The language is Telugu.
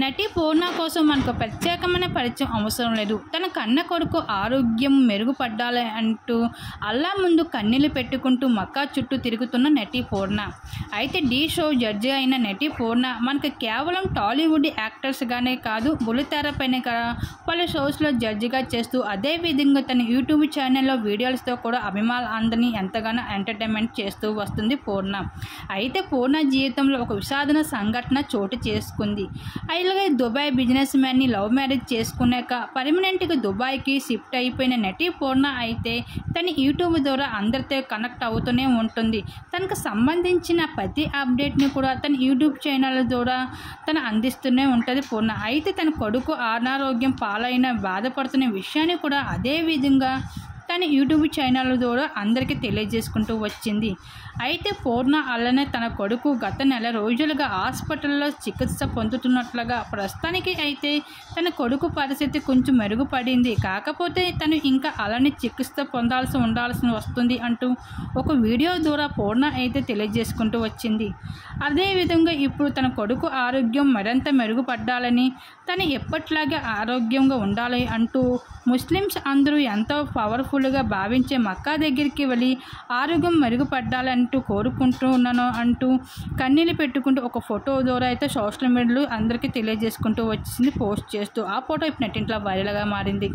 నటి పూర్ణ కోసం మనకు ప్రత్యేకమైన పరిచయం అవసరం లేదు. తన కన్న కొడుకు ఆరోగ్యం మెరుగుపడ్డాలి అంటూ అల్లా ముందు కన్నీళ్లు పెట్టుకుంటూ మక్కా చుట్టూ తిరుగుతున్న నటి పూర్ణ. అయితే ఢీ షో జడ్జి అయిన నటి పూర్ణ మనకు కేవలం టాలీవుడ్ యాక్టర్స్గానే కాదు, బుల్లితెరపైనే పలు షోస్లో జడ్జిగా చేస్తూ అదేవిధంగా తన యూట్యూబ్ ఛానల్లో వీడియోలతో కూడా అభిమానులందరినీ ఎంతగానో ఎంటర్టైన్మెంట్ చేస్తూ వస్తుంది పూర్ణ. అయితే పూర్ణ జీవితంలో ఒక విషాదన సంఘటన చోటు చేసుకుంది. అలాగే దుబాయ్ బిజినెస్ మ్యాన్ని లవ్ మ్యారేజ్ చేసుకున్నాక పర్మనెంట్గా దుబాయ్కి షిఫ్ట్ అయిపోయిన నటి పూర్ణ అయితే తన యూట్యూబ్ ద్వారా అందరితో కనెక్ట్ అవుతూనే ఉంటుంది. తనకు సంబంధించిన ప్రతి అప్డేట్ని కూడా తన యూట్యూబ్ ఛానల్ ద్వారా తను అందిస్తూనే ఉంటుంది పూర్ణ. అయితే తన కొడుకు అనారోగ్యం పాలైన బాధపడుతున్న విషయాన్ని కూడా అదే విధంగా తన యూట్యూబ్ ఛానల్ ద్వారా అందరికీ తెలియజేసుకుంటూ వచ్చింది. అయితే పూర్ణ అలానే తన కొడుకు గత నెల రోజులుగా హాస్పిటల్లో చికిత్స పొందుతున్నట్లుగా, ప్రస్తుతానికి అయితే తన కొడుకు పరిస్థితి కొంచెం మెరుగుపడింది, కాకపోతే తను ఇంకా అలానే చికిత్స ఉండాల్సి వస్తుంది అంటూ ఒక వీడియో ద్వారా పూర్ణ అయితే తెలియజేసుకుంటూ వచ్చింది. అదేవిధంగా ఇప్పుడు తన కొడుకు ఆరోగ్యం మరింత మెరుగుపడాలని, తను ఎప్పట్లాగే ఆరోగ్యంగా ఉండాలి అంటూ ముస్లిమ్స్ అందరూ ఎంతో పవర్ఫుల్గా భావించే మక్కా దగ్గరికి వెళ్ళి ఆరోగ్యం మెరుగుపడాలంటూ కోరుకుంటున్నాను అంటూ కన్నీళ్ళు పెట్టుకుంటూ ఒక ఫోటో ద్వారా అయితే సోషల్ మీడియాలో అందరికీ తెలియజేసుకుంటూ వచ్చింది పోస్ట్ చేస్తూ. ఆ ఫోటో ఇప్పుడు నెట్టింట్లో వైరల్గా మారింది.